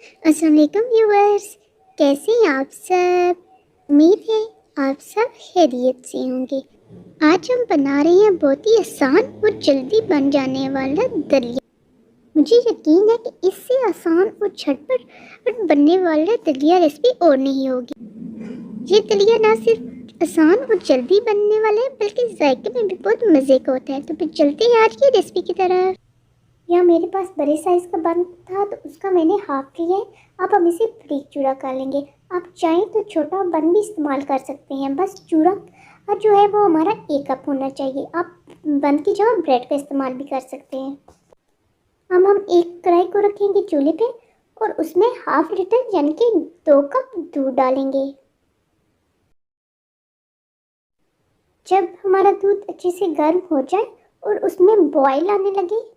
अस्सलाम वालेकुम व्यूअर्स, कैसे हैं आप सब। उम्मीद है आप सब खैरियत से होंगे। आज हम बना रहे हैं बहुत ही आसान और जल्दी बन जाने वाला दलिया। मुझे यकीन है कि इससे आसान और झटपट बनने वाला दलिया रेसिपी और नहीं होगी। ये दलिया ना सिर्फ आसान और जल्दी बनने वाला है बल्कि जायके में भी बहुत मज़े का होता है। तो फिर चलते हैं आज की रेसिपी की तरफ। यहाँ मेरे पास बड़े साइज़ का बन था तो उसका मैंने हाफ लिया है। अब हम इसे बारीक चूरा कर लेंगे। आप चाहें तो छोटा बन भी इस्तेमाल कर सकते हैं, बस चूरा और जो है वो हमारा 1 कप होना चाहिए। आप बन की जगह ब्रेड का इस्तेमाल भी कर सकते हैं। अब हम एक कढ़ाई को रखेंगे चूल्हे पे और उसमें हाफ लीटर यानी कि 2 कप दूध डालेंगे। जब हमारा दूध अच्छे से गर्म हो जाए और उसमें बॉयल आने लगे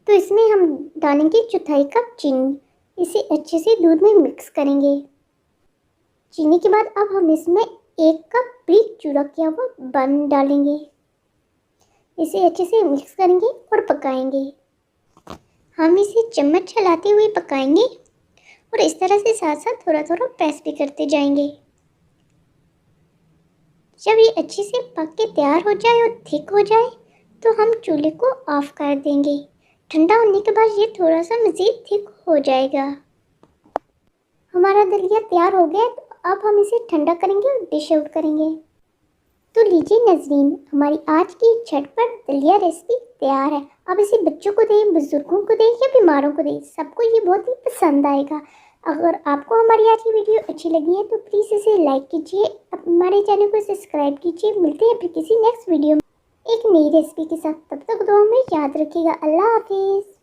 तो इसमें हम डालेंगे 1/4 कप चीनी। इसे अच्छे से दूध में मिक्स करेंगे। चीनी के बाद अब हम इसमें 1 कप बारीक चूरा किया हुआ बन डालेंगे। इसे अच्छे से मिक्स करेंगे और पकाएंगे। हम इसे चम्मच चलाते हुए पकाएंगे और इस तरह से साथ साथ थोड़ा थोड़ा प्रेस भी करते जाएंगे। जब ये अच्छे से पक के तैयार हो जाए और थिक हो जाए तो हम चूल्हे को ऑफ कर देंगे। ठंडा होने के बाद ये थोड़ा सा मज़ीद थिक हो जाएगा। हमारा दलिया तैयार हो गया तो अब हम इसे ठंडा करेंगे और डिश आउट करेंगे। तो लीजिए नाज़रीन, हमारी आज की झटपट दलिया रेसिपी तैयार है। अब इसे बच्चों को दें, बुजुर्गों को दें या बीमारों को दें, सबको ये बहुत ही पसंद आएगा। अगर आपको हमारी आज की वीडियो अच्छी लगी है तो प्लीज़ इसे लाइक कीजिए, हमारे चैनल को सब्सक्राइब कीजिए। मिलते हैं फिर किसी नेक्स्ट वीडियो में एक नई रेसिपी के साथ। तब तक दुआ में याद रखिएगा। अल्लाह हाफिज़।